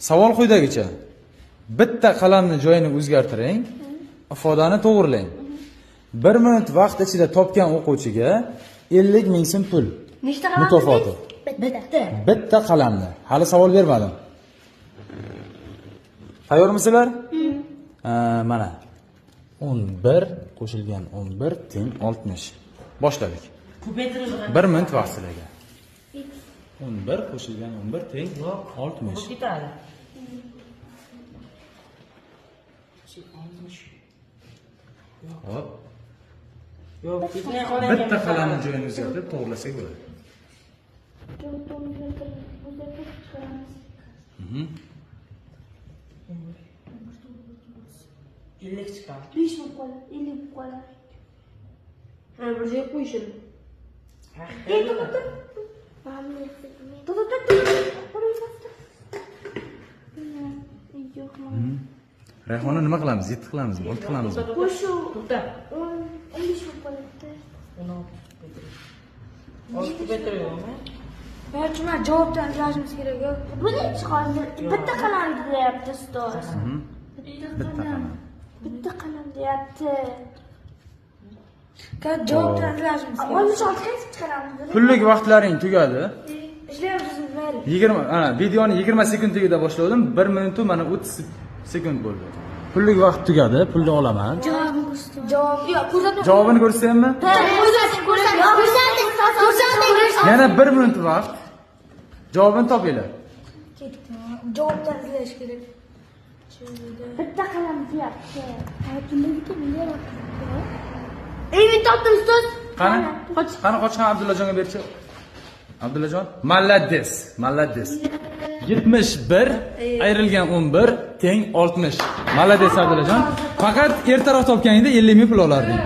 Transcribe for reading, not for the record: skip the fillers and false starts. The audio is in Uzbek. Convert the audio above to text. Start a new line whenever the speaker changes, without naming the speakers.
Savol quyidagicha. Bitta qalamni joyini o'zgartiring, ifodani to'g'rilang. 1 minut vaqt ichida topgan o'quvchiga 50 ming so'm pul.
Nechta qalam?
Mukofoti. Bitta qalamni. Hali savol bermadim. Tayyormisizlar? Mana 11 qo'shilgan 11 teng 60. Boshladik. 1 minut vaqt sizlarga. 11 qo'shilgan 11 teng 60.
Ketadi.
Hop.
Yo'q, ketmay qolgan.
Bitta qalamni joyini o'zgartirib to'g'rilasak bo'ladi.
Ellik chiqadi.
5 bo'lib qoladi, 50 bo'lib qoladi.
Ha, bir joyga qo'yishim.
Rayhona nima qilamiz? 7 qilamizmi? 6 qilamizmi?
Qo'shu
To'xta.
15 bo'lib qoladi.
16 ko'paytiryapmi?
Yo'qmi? Javobdan yozishimiz kerak. Buni chiqardi. Bitta qalam deyapti ustoz.
Bitta qalam.
Bitta qalam deyapti. Javobdan yozishimiz kerak. 16 qaysi chiqaramiz?
Pullik vaqtlaring tugadi.
Ishlayapsiz mayli.
20 ana videoni 20 sekundligida boshladim. 1 minut mana 30 sekund bo'ldi. Pullik vaqt tugadi. Pulni olaman.
Javob yo'q, ko'rsatma.
Javobini ko'rsataymi?
Ko'rsating.
Yana 1 minut vaqt. Javobini topinglar.
Javobdan izlash kerak. Bitta qalam deyapti. Men topdim ustoz.
Qani? Qani qochgan Abdullajonga berchi. Abdullajon, malades, malades. 71 ayrilgan 11 teng 60. Malades Abdullajon. Faqat ertaroq topganingda 50 ming pul olarding.